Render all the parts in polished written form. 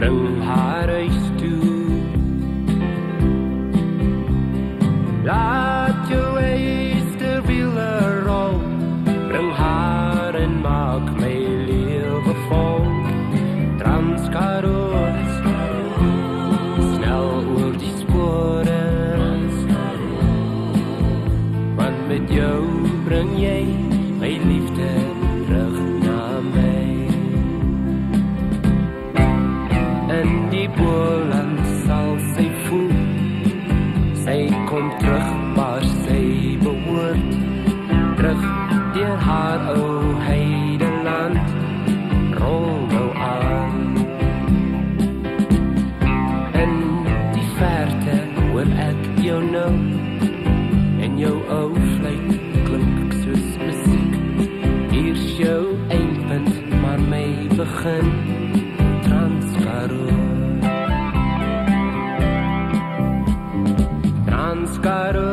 bring haar huis toe. Laat jou eerste wiele rol, bring haar en maak my lewe vol. Transkaroos, snel oor die spore, want met jou bring jy my liefde terug na my. In die Boland sal sy voel, sy kom terug waar sy behoort, terug deur haar ou heideland, rol nou aan. In die verte hoor ek jou nou, en jou ou fluit klink soos musiek. Hier's jou eindpunt, maar my begin, Transkaro. Transkaro,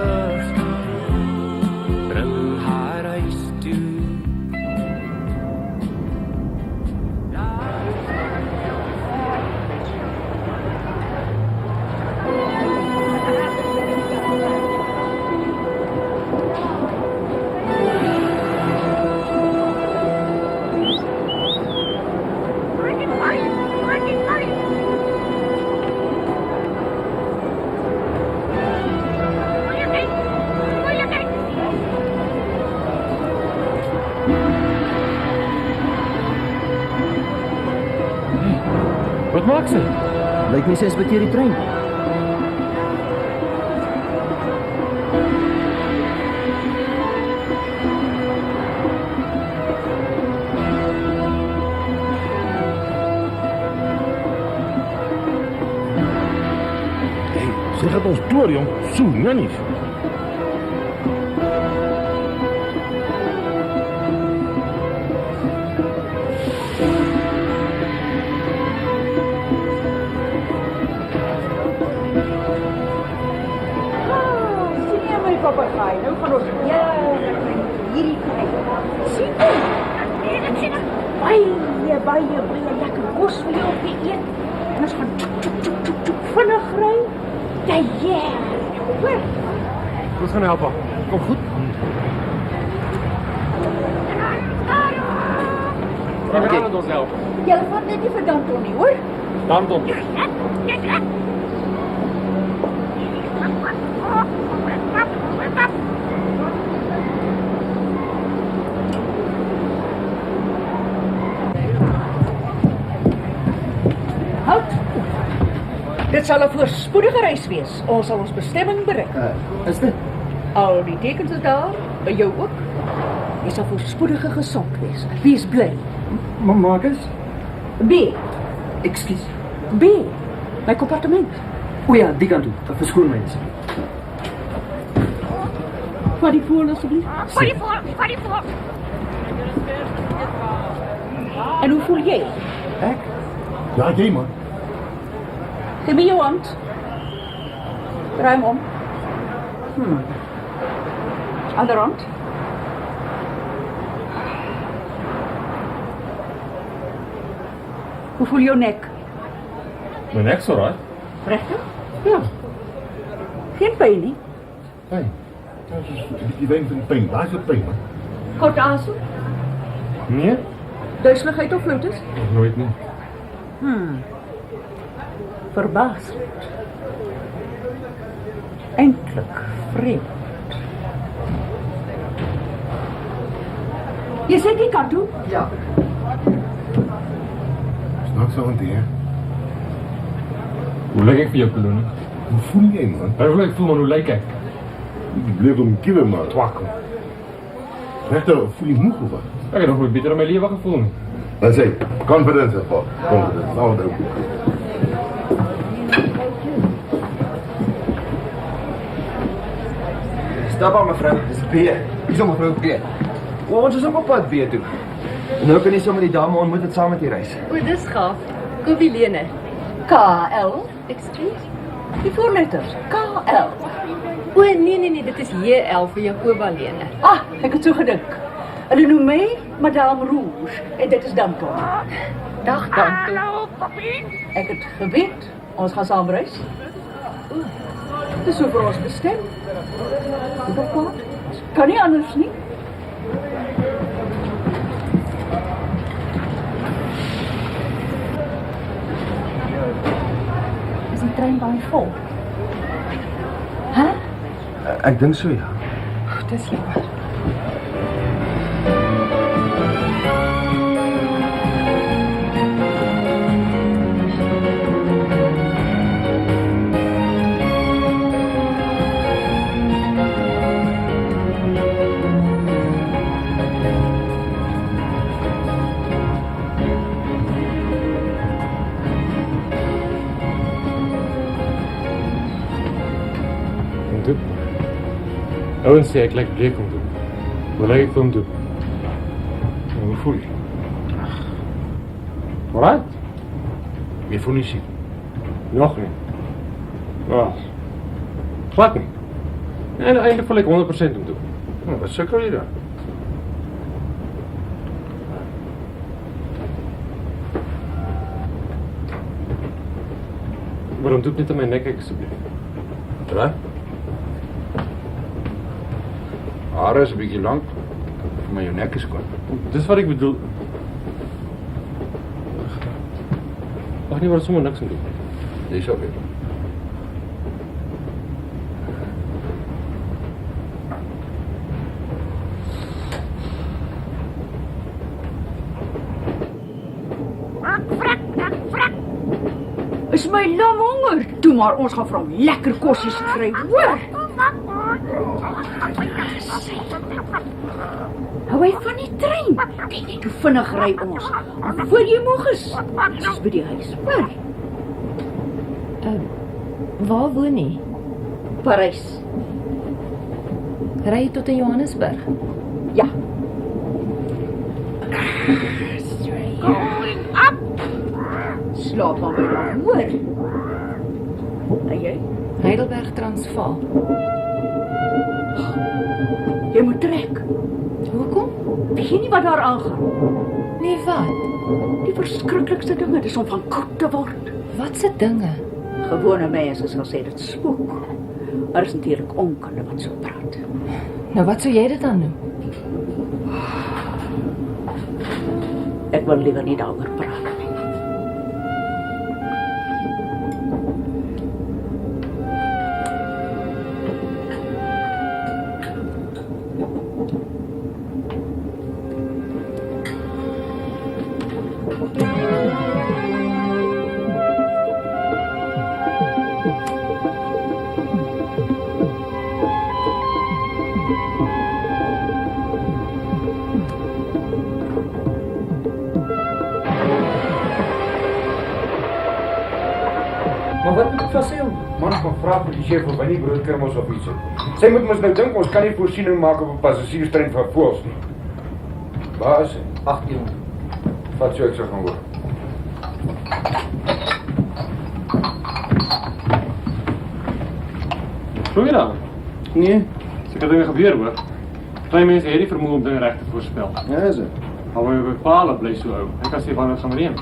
bring haar huis toe. Wat maak sy? Lyk my sy inspekteer die trein. Hey, sy gaat ons door, jong. So, nannies. Papagai, nou gaan ons hierdie kry. Sien jy? Ek sien baie lekker kos vir jou op die eet. En ons gaan vinnig ry. Hoor. Ons gaan help haar. Kom goed. Wie gaan ons help? Jy vat net nie vir Danton nie, hoor? Danton. Dit sal 'n voorspoedige reis wees. Ons sal ons bestemming bereik. Is dit? Al die tekens is daar, by jou ook. Jy sal voorspoedige gesond wees. Wees bly. Marcus? B. Ekskuus. B. My kompartement. O ja, die kant toe. Verskoon my asseblief. Vat die voor asseblief. Vat die voor. En hoe voel jy? Ek? Ja, jy man. Geef my jou hand. Draai hem om. Ander hand. Hoe voel jou nek? My nek's alright. Regtig? Ja. Geen pyn nie. Pyn. Die wyn van die pyn. Waar is die pyn, man? Kort asem. Nee? Duiseligheid of flauwtes? Nooit nie. Verbaasd. Eindelijk vreemd. Je zit die kant toe? Ja. Snaaks aan die, hè? Hoe lyk ek vir jou, Kolonie? Hoe voel jy, man? Hoe lyk ek voel, man? Hoe lyk ek? Die bleef om kiewe, man. Twakkel. Regtig, voel jy moeg of wat? Ek het nog nooit beter in my lewe gevoel nie. Dan sê, confidence, pa. Confidence, nou wat ook. Stap aan mevrou, dis B. Dis om mevrou B. Ons is ook op pad B toe. En nou kan jy sommer die dame ontmoet wat saam met die reis. O, dis gaaf. Kobie Lene. KL? Excuse? Die voorletters. KL. O, nee, dit is JL vir Jacoba Lene. Ah, ek het so gedink. Hulle noem my Madame Rouge en dit is Danton. Dag tante. Hallo, papi. Ek het geweet, ons gaan saam reis. Dis so vir ons bestem. Bepaald. Kan nie anders nie. Is die trein baie vol? Hæ? Ek dink so, ja. Dis jammer. Ouens sê ek lyk bleek om toe. Hoe lyk ek vir hom toe? En hoe voel jy? Wat? Jy voel nie ziek? Nog nie. Glad nie. En eindelijk voel ek 100% om toe. Wat sukkel jy dan? Waarom doe ek net aan my nek kyk asseblief? Wat? Hare is 'n bietjie lank, maar jou nek is kort. Dis wat ek bedoel. Ag nee, maar sommer niks aan doen. Jy sal weet. Is my lam honger. Toe maar, ons gaan vir hom lekker kosies kry, hoor. Hou hy van die trein? Kyk net hoe vinnig ry ons. Voor jy moeg is. Ons is by die huis, hoor. Waar woon jy? Parys. Ry jy tot in Johannesburg? Ja. Going up. Slaap maar by hom, hoor. En jy? Heidelberg Transvaal. Jy moet trek. Hoekom? Weet jy nie wat daar aangaan? Nee, wat? Die verskriklikste dinge, dis om van koud te word. Wat se dinge? Gewone mense sal sê dit spook. Maar is natuurlik onkunde wat so praat. Nou wat sou jy dit dan noem? Ek wil liever nie daaroor praat nie. Maar wat moet ek van sê? Man gaan vra vir die chef of hy nie broodkrummels of iets het. Sy moet mos nou dink ons kan nie voorsiening maak op 'n passasierstrein van voëls nie. Waar is hy? 18. Wat sou ek sou gaan hoor? Voel jy dan? Nee. Seker dinge gebeur hoor. Klein mense het nie vermoë om dinge reg te voorspel. Ja, is dit. Maar my bepaal bly so ou. Hy kan sê wanneer dit gaan reën.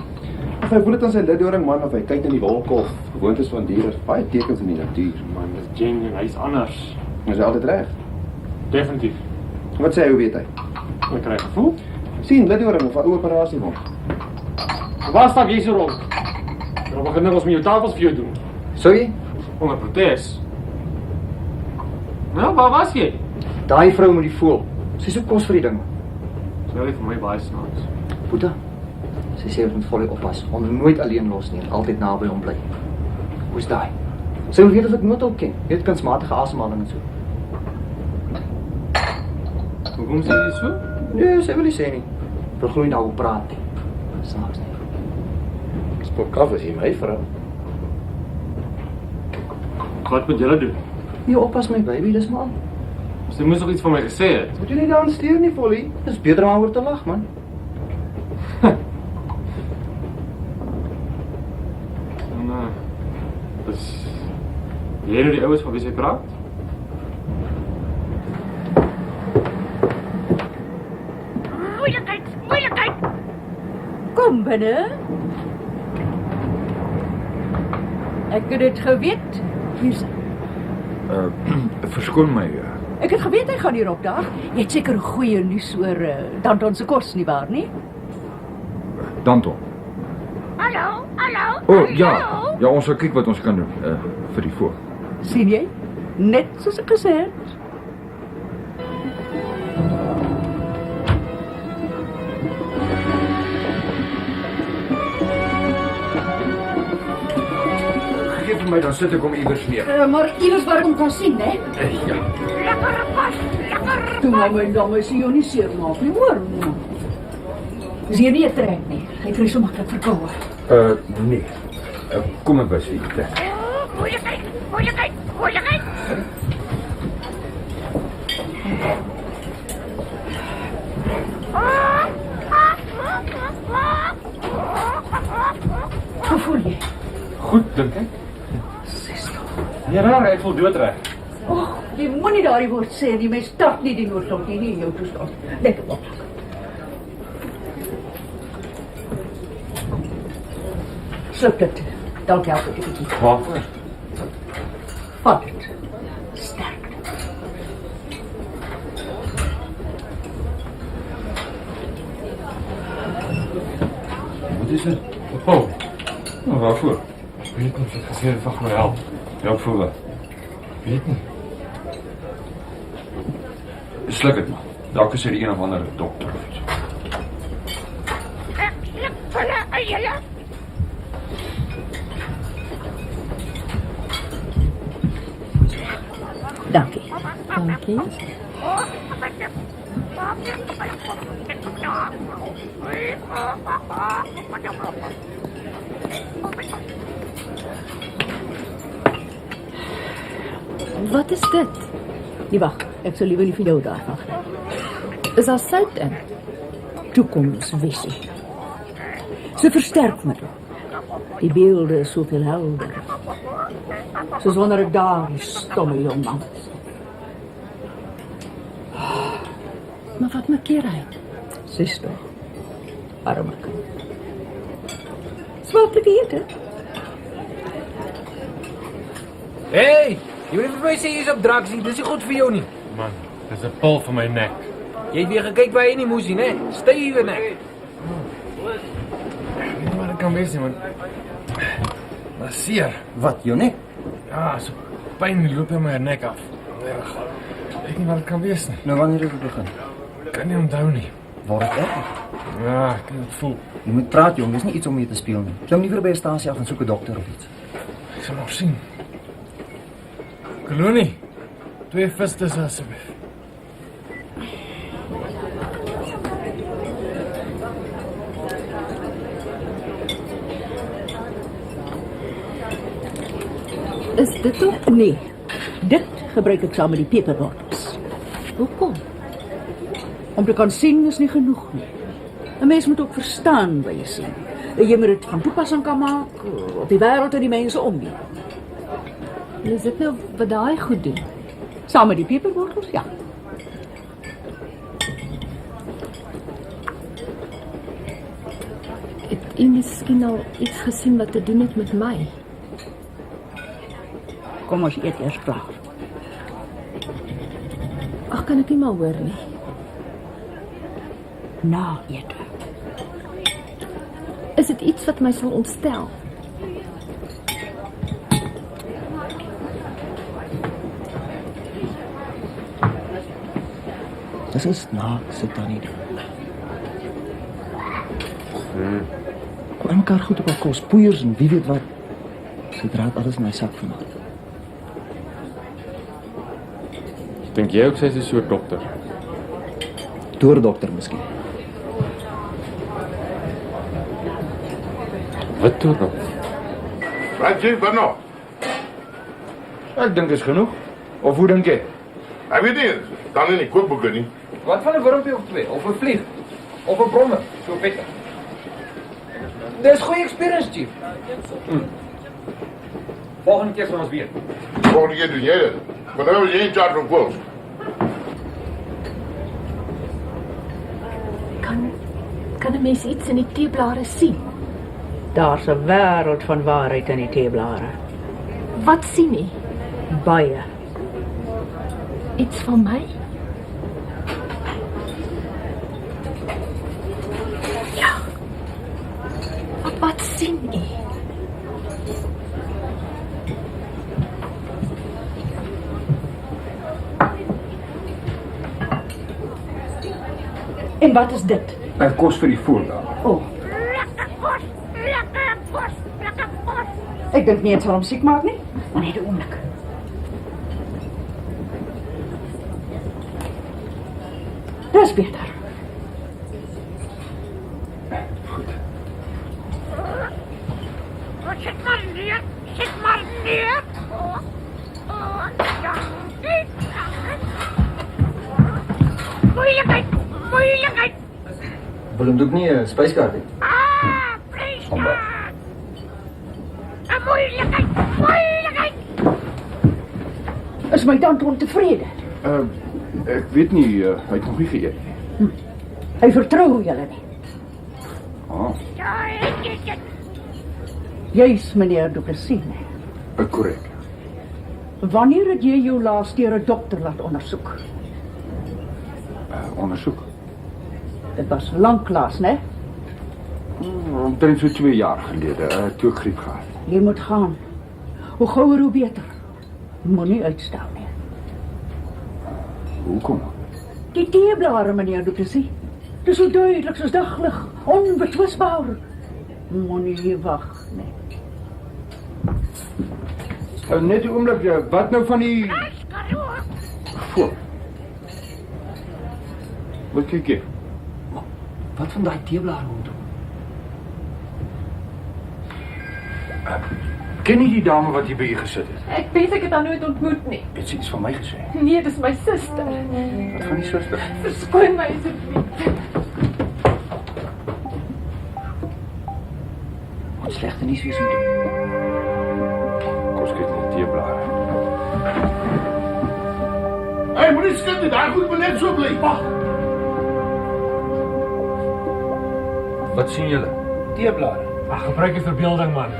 Of hy voel dit aan sy liddoring man of hy kyk in die wolke of gewoontes van diere, baie tekens in die natuur. Man, dis genuine, hy's anders. Is hy altyd reg? Definitief. Wat sê hy, hoe weet hy? Ek kry gevoel. Sien, liddoring of 'n ou operasie wond. Waar stap jy so rond? Dan begin ons met jou tafels vir jou doen. Sou jy? Onder protes. Nou, waar was jy? Daai vrou met die voël. Sy soek kos vir die ding. Sy lê vir my baie snaaks. Boeta. Sy sê ons moet volledig oppas. Ons nooit alleen los nie en altyd naby hom bly. Hoe's daai? Sy wil weet of ek noodhulp ken. Weet kunsmatige asemhaling en so. Hoekom sê jy so? Nee, sy wil nie sê nie. Wil glo nie daaroor praat nie. Snaaks nie. Spok af as jy my vrou. Wat moet julle doen? Nee, oppas my baby, dis maar al. Sy moes nog iets van my gesê het. Moet jy nie daaraan steur nie, Folly. Dis beter om oor te lag, man. En, dis... Jy nou die ouens van wie sy praat? Moeilikheid, moeilikheid. Kom, Kom binne. Ek het dit geweet. Hier is hy. Verskoon my. Ek het geweet hy gaan hier opdaag. Jy het seker 'n goeie nuus oor Danton se kos nie waar nie? Danton. Hallo, hallo. O, ja. Ja, ons sal kyk wat ons kan doen vir die voor. Sien jy? Net soos ek gesê het. Geef vir my, dan sit ek hom iewers neer. Maar iewers waar ek hom kan sien, hè? Ja. Lekker pas, lekker. Toe maar my dames se jou nie seermaak nie, hoor. Dis hier nie 'n trek nie. Hy kry so maklik verkoue. Nee. Kom ek bys vir jou. Moeilikheid. Hoe voel jy? Goed, dink ek. Nee, raar, ek voel doodreg. Jy moenie daardie woord sê nie. Mens start nie die noodklok nie in jou toestand. Lekker op. Sluk dit. Dalk help dit 'n bietjie. Waarvoor? Vat dit. Sterk. Wat is dit? Oh, nou waarvoor? Ek weet nie of ek gesê het van my help. Ja, voel wat. Weet nie. Sluk dit maar. Dalk is hy die een of ander dokter of iets. Dankie. Dankie. Wat is dit? Nee, wag. Ek sal liewer nie vir jou daarvan gee. Is daar sout in? Toekomsvisie. Ze versterkt me. Die beelden is zoveel helder. Soos wanneer ek daar die stomme jongman is. Maar wat maak hy? Sis toch. Arme kind. Smakelijk eten. Hey, jy moet vir my sê jy's op drugs nie, dis nie goed vir jou nie. Man, dis 'n pil vir my nek. Jy het weer gekyk waar jy nie moes nie, né? Stywe nek. Ek weet nie wat ek kan wees nie, man. Maar seer. Wat, jou nek? Ja, so pyn loop in my nek af. Ek weet nie wat dit kan wees nie. Nou, wanneer het het begin? Ek kan nie onthou nie. Waar het erg? Ja, ek kan dit voel. Je moet praten, jong. Dit is niet iets om mee te spelen. Klim liever bij een statie af en zoek een dokter of iets. Ek sal nog sien. Kolonie. 2 vistes asseblief. Is dit ook? Nee, dit gebruik ik samen met die peperwortels. Hoekom? Om te kan zien is niet genoeg nie. Een mens moet ook verstaan wat je ziet. Je moet het van toepassing kan maken op die wereld en die mensen om je. En is dit nou wat daai goed doen? Samen met die peperwortels, ja. Het u miskien al iets gesien wat te doen het met my? Kom ons eet eers klaar. Ag, kan ek nie maar hoor nie. Na eten. Is dit iets wat my sal ontstel? Dat is snaaks, sit daar niet. Kom elkaar goed op elkaar poeiers en wie weet wat. Ze draait alles in mijn zak vanaf. Dink jy ook sy is 'n soort dokter? Toerdokter misschien. Wat toerdokter? Wat sê wat nog? Ek dink is genoeg. Of hoe dink jy? Ek weet nie, dan in die kookboeke nie. Wat van 'n wurmpie of 2 of 'n vlieg of 'n brommer, so beter. Dis goeie experience, chief. Volgende keer sal ons weer. Volgende keer doen jy dit. Maar nou is jy in charge van kooks. Kan 'n mens iets in die teeblare sien? Daar's 'n wêreld van waarheid in die teeblare. Wat sien jy? Baie. Iets van my? Ja. Wat sien jy? En wat is dit? Kos vir die voordag. Oh. Ek dink nie, het sal hom siek maak nie. Maar net 'n oomblik. Dis beter. Goed. Sit maar neer. Moeilikheid. Willem doet nie 'n spyskaart nie. Moeilikheid. Is my dan ontevrede? Ek weet nie, hy het nog nie geëet nie. Hy vertrou julle nie. Jy's meneer Du Plessis, nee. Korrek. Wanneer het jy jou laas deur 'n dokter laat ondersoek? Ondersoek. Dit was lanklaas, né? Omtrent so 2 jaar gelede, toe ek griep gehad. Jy moet gaan. Hoe gouer hoe beter. Moenie uitstel nie. Hoekom? Die teeblare, meneer Du Plessis. Dit is so duidelik soos daglig, onbetwisbaar. Moenie hier wag, nee. Net 'n oomblik, wat nou van die... Voor. Wat kyk jy? Wat van daai teeblaar moet? Ken jy die dame wat hier by jou gesit het? Ek weet ek het haar nooit ontmoet nie. Het sy iets van my gesê? Nee, dis my suster. Wat van die suster? Verskoon my asseblief. Wat slegte nie soos moet doen. Kos kyk nie teeblare. Hey, moenie skit nie, daar goed maar net so bly. Wag. Wat sien julle? Teeblare. Ag, gebruik die verbeelding man.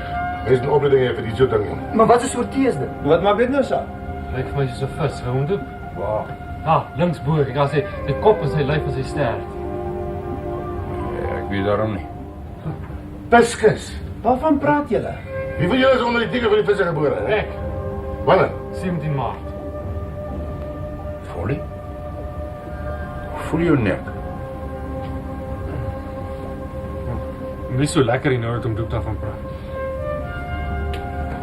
Dis 'n opleiding vir die soort ding. Maar wat 'n soort tee is dit? Wat maak dit nou saak? Lyk vir my soos 'n vis, gehoondoep. Wow. Ah, links bo, ek kan sê sy kop en sy lyf en sy stert. Ek weet daarom nie. Piskus. Waarvan praat julle? Wie van julle is onder die teken van die visse gebore? Ek, Wanneer? 17 Maart. Volle? Voel jou nek? Nie so lekker hier nou dat om doek daarvan praat.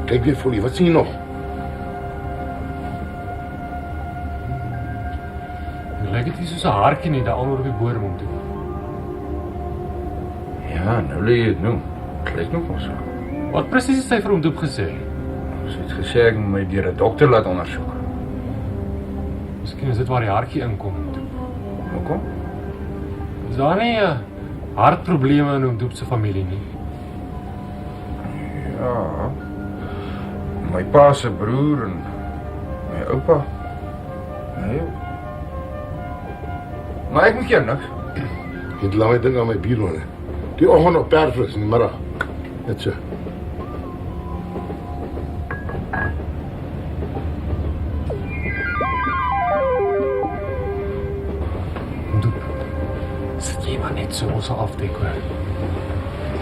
Kyk weer Folie, wat sien jy nog? Dit lyk dit soos 'n haartjie nie daar onder op die bodem om toe. Ja, nou lê jy dit nou. Kyk nog ons. Wat presies het sy vir hom doep gesê? Sy het gesê ek moet my deur 'n dokter laat ondersoek. Miskien is dit waar die haartjie inkom. Hoekom? Is daar nie hartprobleme in hom doep se familie nie? Ja. My pa se broer en my oupa. Nee. Maar ek moet jou niks. Jy laat my dink aan my buurman. Die oggend op Perflix in die middag. Net so. Doep. Sit jy maar net so ons afdek hoor.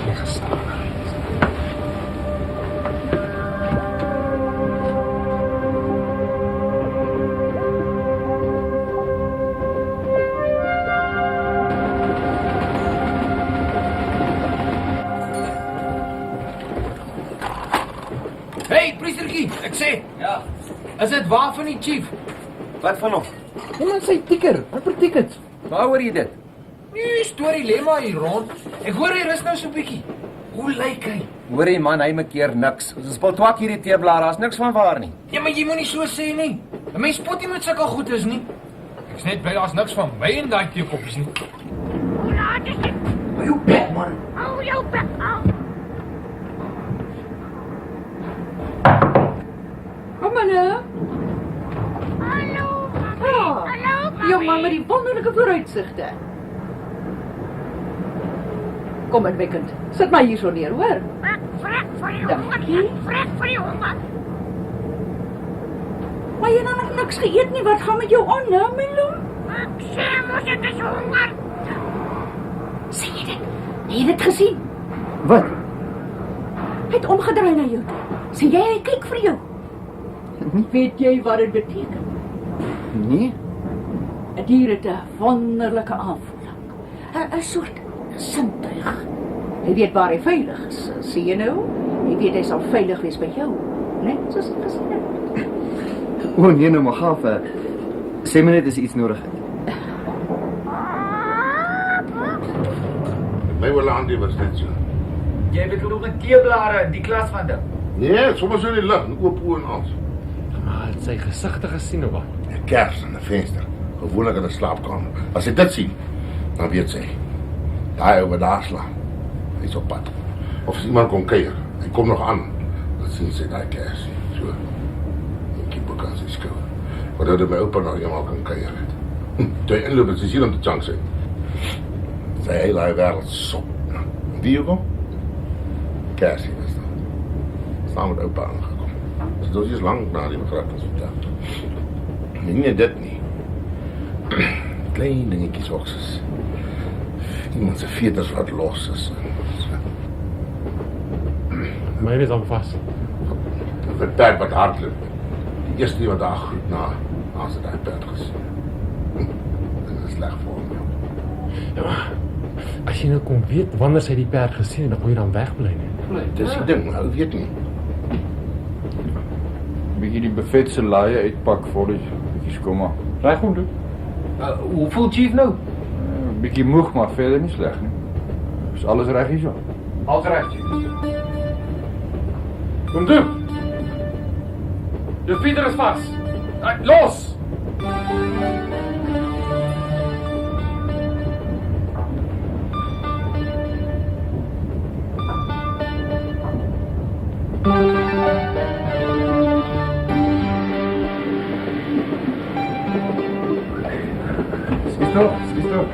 Jy gestaan. Hey, priestertjie, ek sê. Ja. Is dit waar van die chief? Wat van hom? Iemand sy tikker. Wat beteken dit? Waar hoor jy dit? Nee, storie lê maar hier rond. Ek hoor hy rus nou so 'n bietjie. Hoe lyk hy? Hoor jy man, hy maak keer niks. Ons spel twak hierdie teeblaar, daar's niks van waar nie. Ja, maar jy moenie so sê nie. 'n Mens spot nie met sulke goedes nie. Ek's net bly daar's niks van my in daai teekoppies nie. Hoe laat is dit? Hou jou bek, man. Hou jou bek aan. Kom maar nou. Hallo, mami. Ja. Hallo, mami. Jong man met die wonderlike vooruitsigte. Kom in, my kind. Sit maar hier so neer, hoor. Vrek vir die honger. Vrek vir die honger. Maar jy het nog niks geëet nie. Wat gaan met jou aan, nou, Milo? Ek sê mos ek is honger. Sien jy dit? Het jy dit gesien? Wat? Hy het omgedraai na jou toe. Sien jy, hy kyk vir jou. Weet jy wat dit beteken? Nee? 'n Dier het 'n wonderlike aanvoeling. 'n soort sintuig. Hy weet waar hy veilig is. Sien jy nou? Hy weet hy sal veilig wees by jou. Net soos ek gesien het. O nee, nou maar gaaf. Sê my net as iets nodig het. My wil aan die was net so. Jy bedoel 'n teeblare in die klas van ding. Nee, sommer so in die lug, oop oë en alles. Maar het sy gesigte gesien of wat? 'n Kers in 'n venster, gewoonlik in 'n slaapkamer. As sy dit sien, dan weet sy. Daai ou wat daar slaap, hy's op pad. Of as iemand kom kuier, hy kom nog aan, dan sien sy daai kers. So, en kyk op aan sy skouer. Wat het my oupa nog eenmaal kom kuier het. Toe hy inloop, sy sien om te chunk sy. Sy hele wêreld sop. Wie jy kom? Kersie was daar. Saam met oupa aangekom. So dit is lang na die begrafenis vertel. Nee, dit nie. Klein dingetjies okses. Iemand se veters wat los is. Myne is al vas. Vir perd wat hardloop. Die eerste wat daar groet na as hy perd gesien. Dit is sleg vir hom. Ja, maar as jy nou kon weet wanneer sy die perd gesien het, dan kon jy dan wegbly nie. Dis die ding, ou weet nie. Bietjie die buffet se laaie uitpak voor die bietjie skoonmaak. Reg om doen. Hoe voel Chief nou? Bietjie moeg, maar verder nie sleg nie. Is alles reg hier so? Alles reg, Chief. Kom toe. Jou Pieter is vas. Los!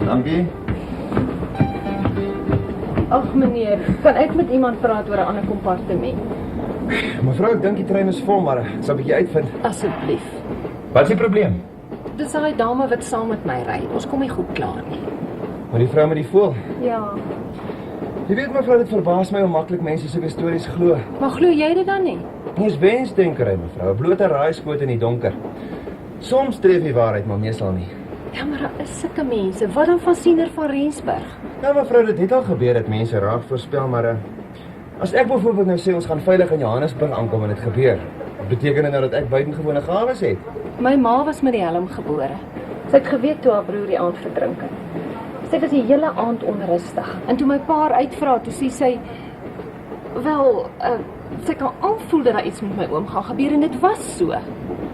Dankie. Ag meneer, kan ek met iemand praat oor 'n ander kompartement? Mevrou, ek dink die trein is vol, maar ek sal 'n bietjie uitvind. Asseblief. Wat is die probleem? Dis daai dame wat saam met my ry. Ons kom nie goed klaar nie. Maar die vrou met die voël. Ja, Jy weet mevrou, dit verbaas my hoe maklik mense sulke stories glo. maar glo jy dit dan nie? Nie eens wensdenkery, mevrou, 'n blote raaiskoot in die donker. Soms tref die waarheid, maar meestal nie. Ja, maar daar is sulke mense. Wat dan van Siener van Rensburg? Nou mevrou, dit het al gebeur dat mense raak voorspel, maar as ek byvoorbeeld nou sê ons gaan veilig in Johannesburg aankom en dit gebeur, beteken dit nou dat ek buitengewone gawes het? My ma was met die helm gebore. Sy het geweet toe haar broer die aand verdrink het. Sy was die hele aand onrustig. En toe my pa uitvra, toe sê sy, wel, sy kan aanvoel dat daar iets met my oom gaan gebeur en dit was so.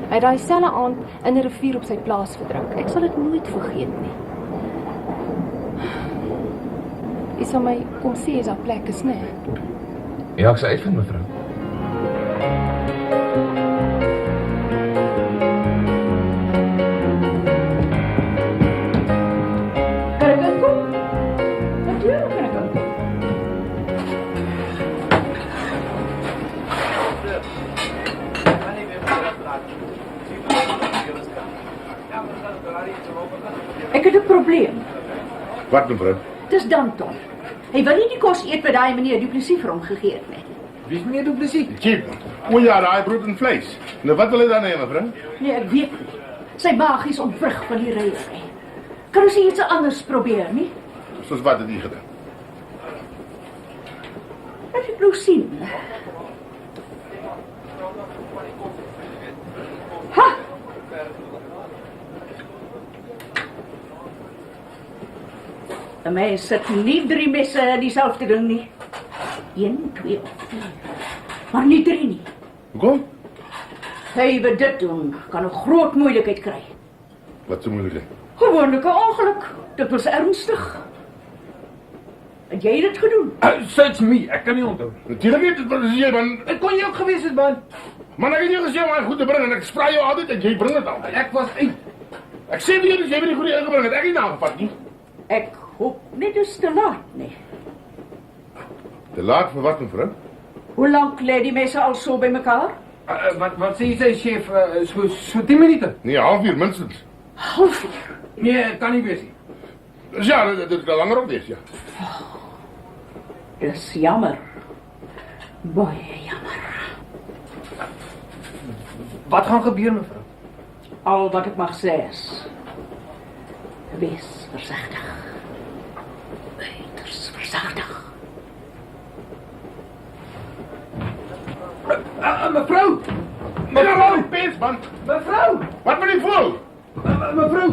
Hy het daai selfde aand in 'n rivier op sy plaas verdrink. Ek sal dit nooit vergeet nie. Jy sal my kom sê as daar plek is, né? Ja, ek sal uitvind, mevrou. Kan ek inkom? Natuurlijk kan ek inkom. Ek het 'n probleem. Wat mevrou? Dis Danton. Hy wil nie die kos eet wat daai meneer Du Plessis vir hom gegee het nie. Wie is meneer Du Plessis? Chief. O ja, daai brood en vleis. Nou wat wil hy dan hê, mevrou? Nee, ek weet nie. Sy maag is ontwrig van die ryery. Kan ons iets anders probeer, nie? Soos wat het jy gedaan? Laat ek nou sien. Ha! 'n Mens sit nie 3 messe in dieselfde ding nie. 1, 2 of 4. Maar nie 3 nie. Hoekom? Hy wat dit doen, kan 'n groot moeilikheid kry. Wat so moeilik is. Gewonlike ongeluk. Dit was ernstig. Het jy dit gedoen? Search me, ek kan nie onthou. Natuurlik nie, dit was jy man. Dit kon jy ook gewees het, man. Man, ek het jou gesê om my goed te bring en ek spraai jou altyd en jy bring dit al. Ek was uit. Ek sê vir jou dat jy my die goeie ingebring het. Ek het nie aangevat nie. Ek hoop nie dis te laat nie. Te laat vir wat, mevrou? Hoe lank lê die messe al so by mekaar? Wat sê jy, chef? So 10 minute? Nee, halfuur minstens. Halfuur? Nee, kan nie wees nie. Dus ja, dit kan langer op wees, ja. Dis jammer. Baie jammer. Wat gaan gebeur, mevrou? Al wat ek mag sê is, wees versigtig. Uiters versigtig. Mevrou! Mevrou! Pens, man! Mevrou! Wat moet jy voel? Mevrou!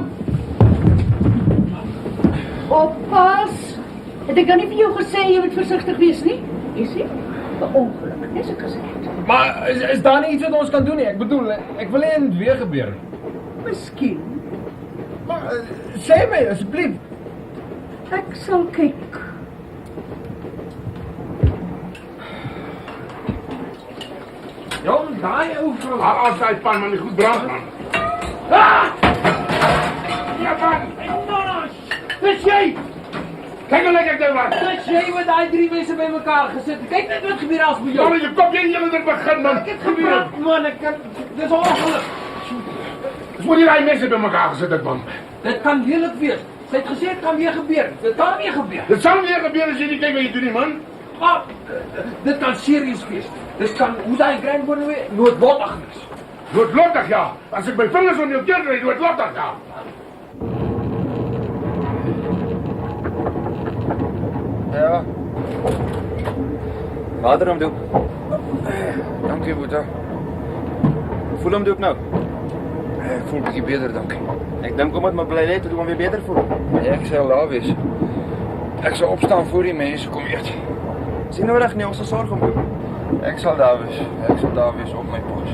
Oppas! Het ek dan nie vir jou gesê jy moet versigtig wees nie? Jy sien? 'n ongeluk, dis ek gesê het. Maar is daar nie iets wat ons kan doen nie? Ek bedoel, ek wil nie dit weer gebeur. Miskien. Maar sê my asseblief. Ek sal kyk. Ja, daai ou vrou. As hy pan man nie goed brand, man. Ja, man! Dis jy! Kyk hoe lyk ek nou, man! Dis jy met daai 3 mense by mekaar gesit. Kyk net wat gebeur as met jou. Man, jy kop jy dit begin, man! Ek het gepraat, man. Dis 'n ongeluk. Dis moet jy daai mense by mekaar gesit het, man. Dit kan lelik wees. Sy het gesê dit kan weer gebeur. Dit kan weer gebeur. Dit sal weer gebeur as jy nie kyk wat jy doen nie, man. Maar dit kan serieus wees. Dit kan, hoe daai grandboer weer noodlottig wees. Noodlottig, ja. As ek my vingers op jou deur kry, noodlottig, ja. Ja. Water om doop. Dankie, Boeta. Voel hom doop nou? Ek voel 'n bietjie beter, dankie. Ek dink omdat my bly net, hom weer beter voel. Ek sal daar wees. Ek sal opstaan voor die mense kom eet. Sien nodig nie, ons sal sorg om doop. Ek sal daar wees. Ek sal daar wees op my pos.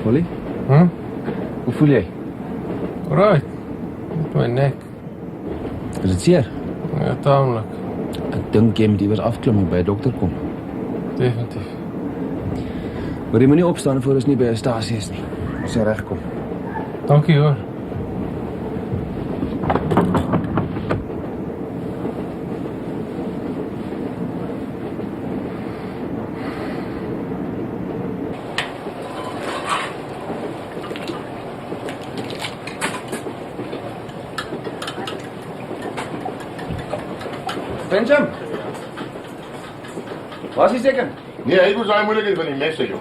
Polly? Hoe voel jy? Right. Met my nek. Is dit seer? Ja, taamlik. Ek dink jy moet iewers afklim en by 'n dokter kom. Definitief. Maar jy moet nie opstaan voor ons nie by 'n stasie is nie. Ons sal regkom. Dankie hoor. Benjamin? Was hy seker? Nee, hy was daai moeilikheid van die messe, joh.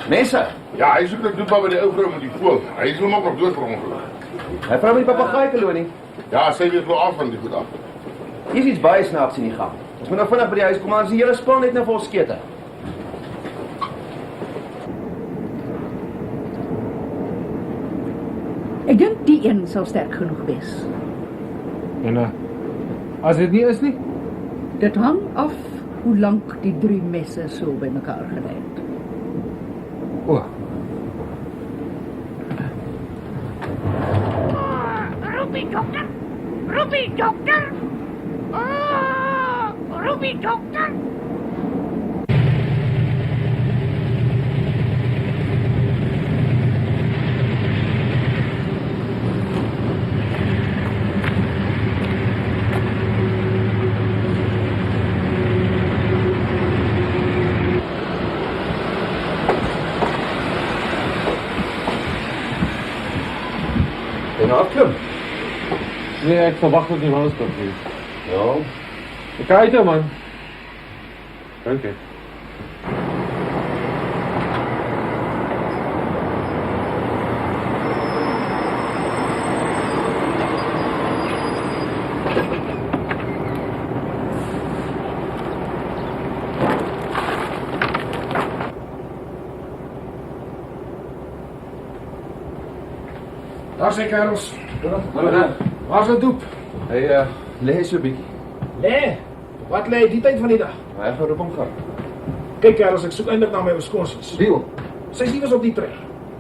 Messe? Ja, hy soek dit doop by die ou vrou met die voël. Hy is hom ook nog dood vir ongeluk. Hy vra met die papegaai kolonie. Ja, sy weet wel af van die goed af. Hier is iets baie snaaks in die gang. Ons moet nou vinnig by die huis kom, maar ons die hele span net nou vol skete. Ek dink die een sal sterk genoeg wees. En as dit nie is nie? Dit hang af hoe lank die 3 messe so by mekaar gelê het. O. Roepie dokter! Roepie dokter! Roepie dokter! En afklim. Nee, ek verwag dat die man kom hier. Ja. Ek kyk man. Dankie. Daar sê kerels. Waar is dat doep? Hy lê so 'n bietjie. Lê? Wat lê die tyd van die dag? Hy gaan roep hom gaan. Kyk kerels, ek soek eintlik na my Wisconsins. Wie? Sy is iewers op die trek.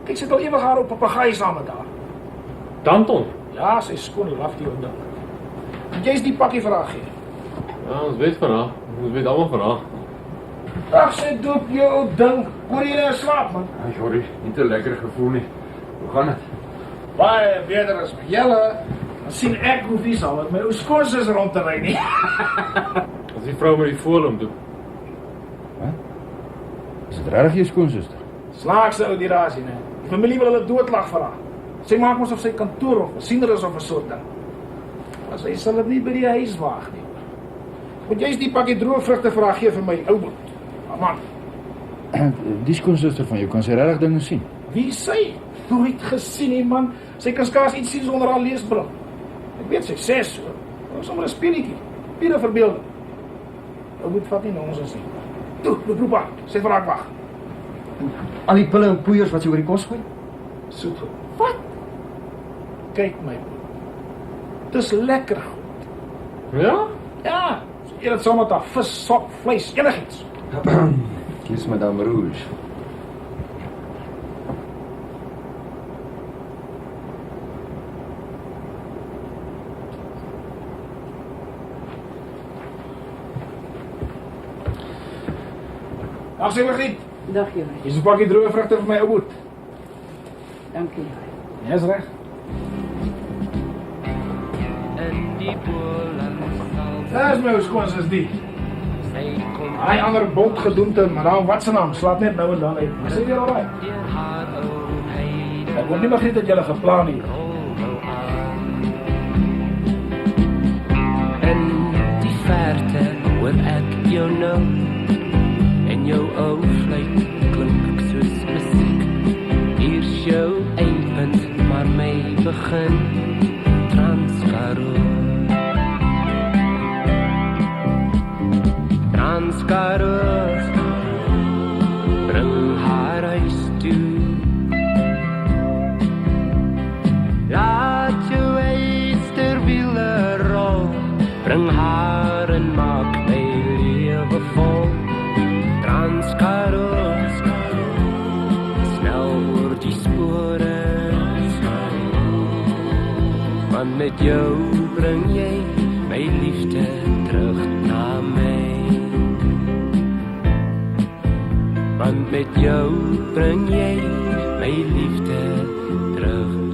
Kyk, sy het al ewig haar op papegaai saam met haar. Danton? Ja, sy is skoon laf die ou ding. Jy's die pakkie vir haar gee. Ja, ons weet van haar. Ons weet almal van haar. Ag, sy doop jou ding. Hoor jy nou slaap, man? Ai, sorry, nie te lekker gevoel nie. Hoe gaan dit? Baie beter as met julle. Dan sien ek hoe wie sal met my ou skoonsis rond te ry nie. As die vrou met die voelom doen. Is dit regtig jou skoonsister? Slaagse ou die rasie, né? Die familie wil hulle doodlag vir haar. Sy maak mos of sy kantoor of 'n siener is of 'n soort ding. Maar sy sal dit nie by die huis waag nie. Moet jy die pakkie droogvrugte vir haar gee vir my ou boet? Man. Die skoonsister van jou, kan sy regtig dinge sien? Wie sy? Nooit gesien nie, man. Sy kan skaars iets sien sonder haar leesbril. Ek weet sy sê so. Dit is sommer 'n speletjie. Pure verbeelding. Ou boet vat nie na ons as nie. Toe, loop aan. Sy vir haar wag. Al die pille en poeiers wat sy oor die kos gooi? Soet. Wat? Kyk my. Dis lekker goed. Ja? Ja. Eet dit saam met haar vis, sop, vleis, enigiets. Kies Madame Rouge. Dag, sy Margriet. Dag, Joris. Hier is 'n pakkie droë vrugte vir my ou boet. Dankie. Ja, is reg. Daar is my ou skoonsis die. Hy ander bot gedoente, maar nou wat se naam, slaap net nou en dan uit. Is hy weer alraai? Ek word nie Margriet dat jy geplan nie. In die verte hoor ek jou nou. En jou ou fluit klink soos musiek. Hier's jou eindpunt, maar my begin. Transkaroo. Transkaroo. Bring haar huis toe. Laat jou eysterwiele rol. Bring haar en maak my lewe vol. Transkaroo, snel oor die spore. Want met jou bring jy my liefde terug na my. Want met jou bring jy my liefde terug